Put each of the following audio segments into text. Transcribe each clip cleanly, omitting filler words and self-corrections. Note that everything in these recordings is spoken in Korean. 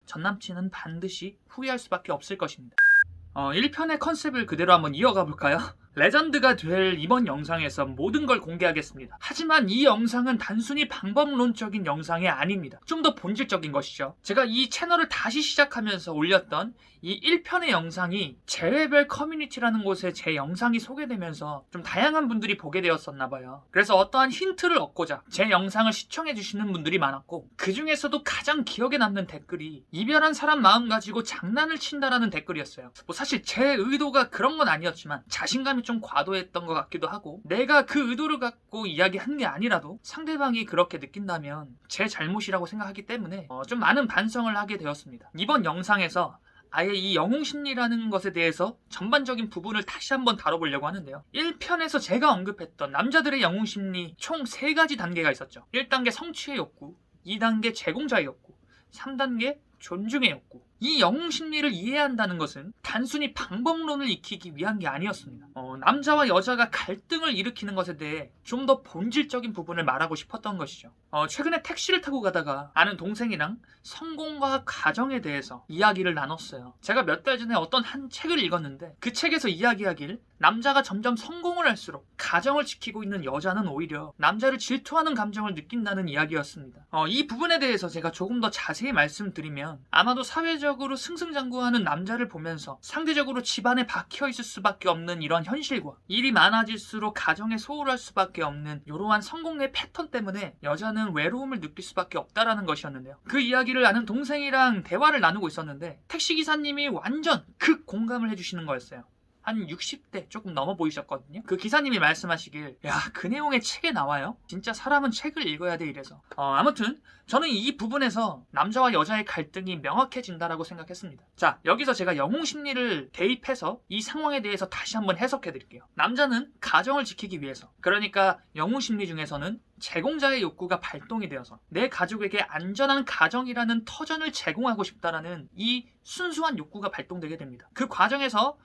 전남친은 반드시 후회할 수밖에 없을 것입니다. 1편의 컨셉을 그대로 한번 이어가 볼까요? 레전드가 될 이번 영상에서 모든 걸 공개하겠습니다. 하지만 이 영상은 단순히 방법론적인 영상이 아닙니다. 좀 더 본질적인 것이죠. 제가 이 채널을 다시 시작하면서 올렸던 이 1편의 영상이 재회별 커뮤니티라는 곳에 제 영상이 소개되면서 좀 다양한 분들이 보게 되었었나 봐요. 그래서 어떠한 힌트를 얻고자 제 영상을 시청해 주시는 분들이 많았고, 그 중에서도 가장 기억에 남는 댓글이 이별한 사람 마음 가지고 장난을 친다라는 댓글이었어요. 사실 제 의도가 그런 건 아니었지만 자신감이 좀 과도했던 것 같기도 하고, 내가 그 의도를 갖고 이야기한 게 아니라도 상대방이 그렇게 느낀다면 제 잘못이라고 생각하기 때문에 좀 많은 반성을 하게 되었습니다. 이번 영상에서 아예 이 영웅심리라는 것에 대해서 전반적인 부분을 다시 한번 다뤄보려고 하는데요. 1편에서 제가 언급했던 남자들의 영웅심리 총 3가지 단계가 있었죠. 1단계 성취의 욕구, 2단계 제공자의 욕구, 3단계 존중의 욕구. 이 영웅심리를 이해한다는 것은 단순히 방법론을 익히기 위한 게 아니었습니다. 남자와 여자가 갈등을 일으키는 것에 대해 좀 더 본질적인 부분을 말하고 싶었던 것이죠. 최근에 택시를 타고 가다가 아는 동생이랑 성공과 가정에 대해서 이야기를 나눴어요. 제가 몇 달 전에 어떤 한 책을 읽었는데 그 책에서 이야기하길 남자가 점점 성공을 할수록 가정을 지키고 있는 여자는 오히려 남자를 질투하는 감정을 느낀다는 이야기였습니다. 이 부분에 대해서 제가 조금 더 자세히 말씀드리면 아마도 사회적으로 승승장구하는 남자를 보면서 상대적으로 집안에 박혀있을 수밖에 없는 이런 현실과 일이 많아질수록 가정에 소홀할 수밖에 없는 이러한 성공의 패턴 때문에 여자는 외로움을 느낄 수밖에 없다라는 것이었는데요. 그 이야기를 아는 동생이랑 대화를 나누고 있었는데 택시기사님이 완전 극공감을 해주시는 거였어요. 한 60대 조금 넘어 보이셨거든요. 그 기사님이 말씀하시길, 야, 그 내용의 책에 나와요? 진짜 사람은 책을 읽어야 돼, 이래서. 아무튼 저는 이 부분에서 남자와 여자의 갈등이 명확해진다라고 생각했습니다. 자, 여기서 제가 영웅심리를 대입해서 이 상황에 대해서 다시 한번 해석해 드릴게요. 남자는 가정을 지키기 위해서, 그러니까 영웅심리 중에서는 제공자의 욕구가 발동이 되어서 내 가족에게 안전한 가정이라는 터전을 제공하고 싶다라는 이 순수한 욕구가 발동되게 됩니다. 그 과정에서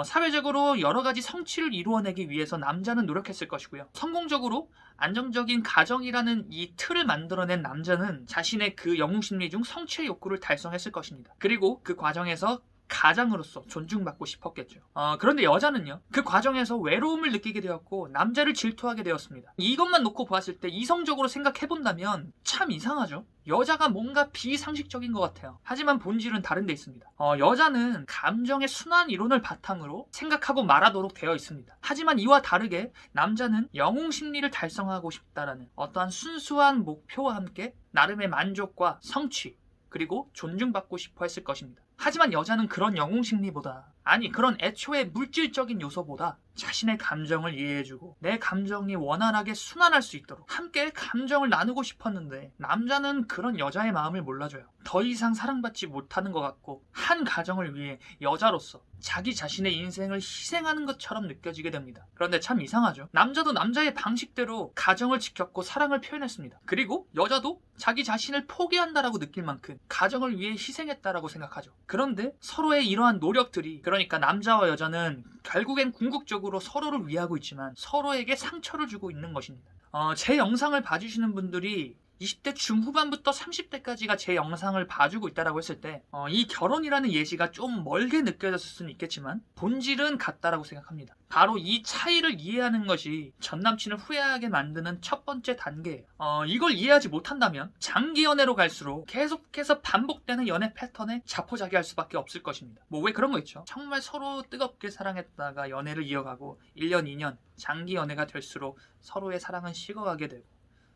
사회적으로 여러 가지 성취를 이루어내기 위해서 남자는 노력했을 것이고요. 성공적으로 안정적인 가정이라는 이 틀을 만들어낸 남자는 자신의 그 영웅심리 중 성취의 욕구를 달성했을 것입니다. 그리고 그 과정에서 가장으로서 존중받고 싶었겠죠. 그런데 여자는요, 그 과정에서 외로움을 느끼게 되었고 남자를 질투하게 되었습니다. 이것만 놓고 보았을 때 이성적으로 생각해본다면 참 이상하죠. 여자가 뭔가 비상식적인 것 같아요. 하지만 본질은 다른 데 있습니다. 여자는 감정의 순환 이론을 바탕으로 생각하고 말하도록 되어 있습니다. 하지만 이와 다르게 남자는 영웅 심리를 달성하고 싶다라는 어떠한 순수한 목표와 함께 나름의 만족과 성취 그리고 존중받고 싶어 했을 것입니다. 하지만 여자는 그런 영웅 심리보다, 아니 그런 애초에 물질적인 요소보다 자신의 감정을 이해해주고 내 감정이 원활하게 순환할 수 있도록 함께 감정을 나누고 싶었는데 남자는 그런 여자의 마음을 몰라줘요. 더 이상 사랑받지 못하는 것 같고 한 가정을 위해 여자로서 자기 자신의 인생을 희생하는 것처럼 느껴지게 됩니다. 그런데 참 이상하죠. 남자도 남자의 방식대로 가정을 지켰고 사랑을 표현했습니다. 그리고 여자도 자기 자신을 포기한다라고 느낄 만큼 가정을 위해 희생했다라고 생각하죠. 그런데 서로의 이러한 노력들이, 그러니까 남자와 여자는 결국엔 궁극적으로 서로를 위하고 있지만 서로에게 상처를 주고 있는 것입니다. 제 영상을 봐주시는 분들이 20대 중후반부터 30대까지가 제 영상을 봐주고 있다라고 했을 때 이 결혼이라는 예시가 좀 멀게 느껴졌을 수는 있겠지만 본질은 같다라고 생각합니다. 바로 이 차이를 이해하는 것이 전남친을 후회하게 만드는 첫 번째 단계예요. 이걸 이해하지 못한다면 장기 연애로 갈수록 계속해서 반복되는 연애 패턴에 자포자기할 수밖에 없을 것입니다. 뭐 왜 그런 거 있죠? 정말 서로 뜨겁게 사랑했다가 연애를 이어가고 1년, 2년 장기 연애가 될수록 서로의 사랑은 식어가게 되고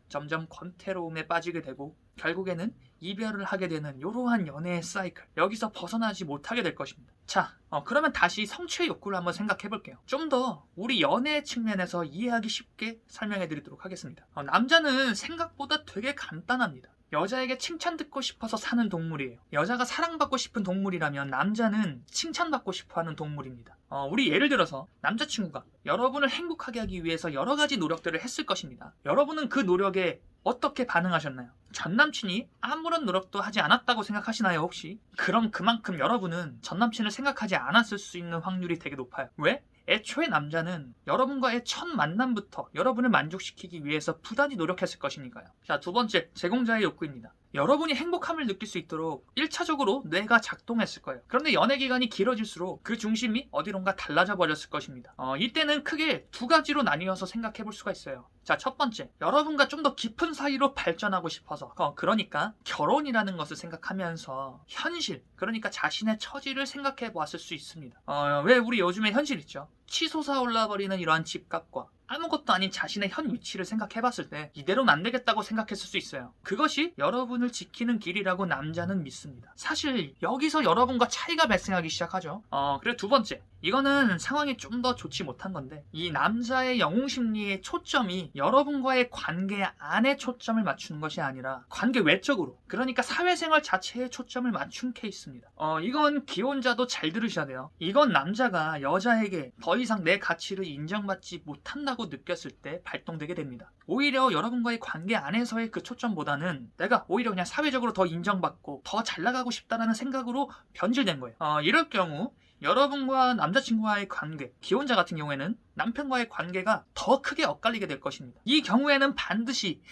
점점 권태로움에 빠지게 되고 결국에는 이별을 하게 되는 이러한 연애의 사이클, 여기서 벗어나지 못하게 될 것입니다. 자, 그러면 다시 성취의 욕구를 한번 생각해 볼게요. 좀 더 우리 연애 측면에서 이해하기 쉽게 설명해 드리도록 하겠습니다. 남자는 생각보다 되게 간단합니다. 여자에게 칭찬 듣고 싶어서 사는 동물이에요. 여자가 사랑받고 싶은 동물이라면 남자는 칭찬받고 싶어하는 동물입니다. 우리 예를 들어서 남자친구가 여러분을 행복하게 하기 위해서 여러 가지 노력들을 했을 것입니다. 여러분은 그 노력에 어떻게 반응하셨나요? 전남친이 아무런 노력도 하지 않았다고 생각하시나요, 혹시? 그럼 그만큼 여러분은 전남친을 생각하지 않았을 수 있는 확률이 되게 높아요. 왜? 애초에 남자는 여러분과의 첫 만남부터 여러분을 만족시키기 위해서 부단히 노력했을 것이니까요. 자, 두 번째, 제공자의 욕구입니다. 여러분이 행복함을 느낄 수 있도록 1차적으로 뇌가 작동했을 거예요. 그런데 연애 기간이 길어질수록 그 중심이 어디론가 달라져 버렸을 것입니다. 이때는 크게 두 가지로 나뉘어서 생각해 볼 수가 있어요. 자, 첫 번째, 여러분과 좀 더 깊은 사이로 발전하고 싶어서, 그러니까 결혼이라는 것을 생각하면서 현실, 그러니까 자신의 처지를 생각해 보았을 수 있습니다. 왜 우리 요즘에 현실 있죠? 치솟아 올라버리는 이러한 집값과 아무것도 아닌 자신의 현 위치를 생각해봤을 때 이대로는 안 되겠다고 생각했을 수 있어요. 그것이 여러분을 지키는 길이라고 남자는 믿습니다. 사실 여기서 여러분과 차이가 발생하기 시작하죠. 그리고 두 번째, 이거는 상황이 좀 더 좋지 못한 건데, 이 남자의 영웅심리의 초점이 여러분과의 관계 안에 초점을 맞추는 것이 아니라 관계 외적으로, 그러니까 사회생활 자체에 초점을 맞춘 케이스입니다. 이건 기혼자도 잘 들으셔야 돼요. 이건 남자가 여자에게 더 이상 내 가치를 인정받지 못한다고 느꼈을 때 발동되게 됩니다. 오히려 여러분과의 관계 안에서의 그 초점보다는 내가 오히려 그냥 사회적으로 더 인정받고 더 잘 나가고 싶다라는 생각으로 변질된 거예요. 이럴 경우 여러분과 남자친구와의 관계, 기혼자 같은 경우에는 남편과의 관계가 더 크게 엇갈리게 될 것입니다. 이 경우에는 반드시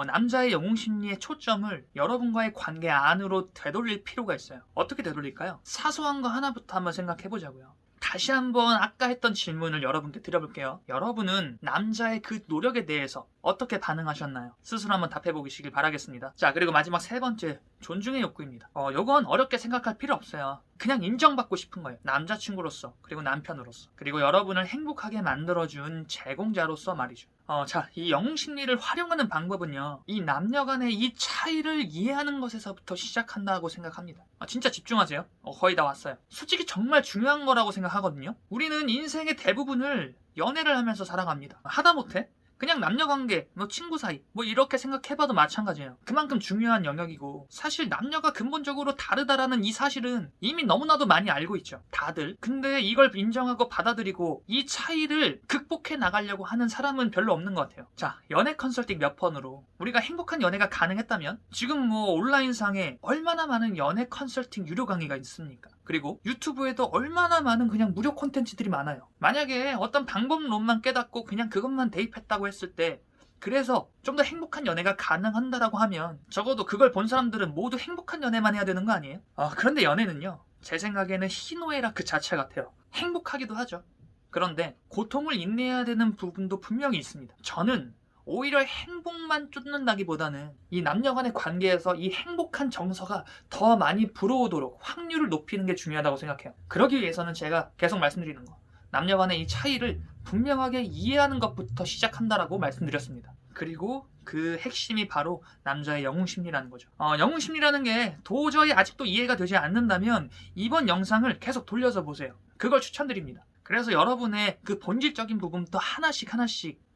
남자의 영웅심리의 초점을 여러분과의 관계 안으로 되돌릴 필요가 있어요. 어떻게 되돌릴까요? 사소한 거 하나부터 한번 생각해 보자고요. 다시 한번 아까 했던 질문을 여러분께 드려볼게요. 여러분은 남자의 그 노력에 대해서 어떻게 반응하셨나요? 스스로 한번 답해 보시길 바라겠습니다. 자, 그리고 마지막 세 번째, 존중의 욕구입니다. 요건 어렵게 생각할 필요 없어요. 그냥 인정받고 싶은 거예요. 남자친구로서, 그리고 남편으로서, 그리고 여러분을 행복하게 만들어준 제공자로서 말이죠. 자, 이 영웅심리를 활용하는 방법은요, 이 남녀 간의 이 차이를 이해하는 것에서부터 시작한다고 생각합니다. 진짜 집중하세요. 거의 다 왔어요. 솔직히 정말 중요한 거라고 생각하거든요. 우리는 인생의 대부분을 연애를 하면서 살아갑니다. 하다못해 그냥 남녀관계, 친구 사이, 이렇게 생각해봐도 마찬가지예요. 그만큼 중요한 영역이고, 사실 남녀가 근본적으로 다르다라는 이 사실은 이미 너무나도 많이 알고 있죠. 다들. 근데 이걸 인정하고 받아들이고 이 차이를 극복해 나가려고 하는 사람은 별로 없는 것 같아요. 자, 연애 컨설팅 몇 번으로 우리가 행복한 연애가 가능했다면 지금 온라인상에 얼마나 많은 연애 컨설팅 유료 강의가 있습니까? 그리고 유튜브에도 얼마나 많은 그냥 무료 콘텐츠들이 많아요. 만약에 어떤 방법론만 깨닫고 그냥 그것만 대입했다고 했을 때, 그래서 좀 더 행복한 연애가 가능한다라고 하면 적어도 그걸 본 사람들은 모두 행복한 연애만 해야 되는 거 아니에요? 그런데 연애는요, 제 생각에는 희노애락 그 자체 같아요. 행복하기도 하죠. 그런데 고통을 인내해야 되는 부분도 분명히 있습니다. 저는 오히려 행복만 쫓는다기보다는 이 남녀 간의 관계에서 이 행복한 정서가 더 많이 불어오도록 확률을 높이는 게 중요하다고 생각해요. 그러기 위해서는 제가 계속 말씀드리는 거, 남녀 간의 이 차이를 분명하게 이해하는 것부터 시작한다라고 말씀드렸습니다. 그리고 그 핵심이 바로 남자의 영웅심리라는 거죠. 영웅심리라는 게 도저히 아직도 이해가 되지 않는다면 이번 영상을 계속 돌려서 보세요. 그걸 추천드립니다. 그래서 여러분의 그 본질적인 부분부터 하나씩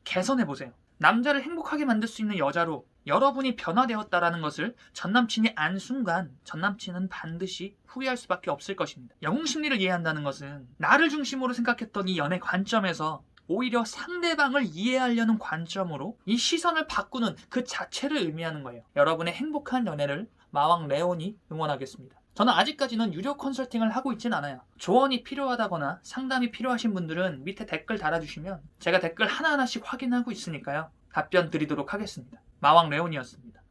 개선해 보세요. 남자를 행복하게 만들 수 있는 여자로 여러분이 변화되었다라는 것을 전남친이 안 순간 전남친은 반드시 후회할 수밖에 없을 것입니다. 영웅심리를 이해한다는 것은 나를 중심으로 생각했던 이 연애 관점에서 오히려 상대방을 이해하려는 관점으로 이 시선을 바꾸는 그 자체를 의미하는 거예요. 여러분의 행복한 연애를 마왕 레온이 응원하겠습니다. 저는 아직까지는 유료 컨설팅을 하고 있진 않아요. 조언이 필요하다거나 상담이 필요하신 분들은 밑에 댓글 달아주시면 제가 댓글 하나하나씩 확인하고 있으니까요. 답변 드리도록 하겠습니다. 마왕 레온이었습니다.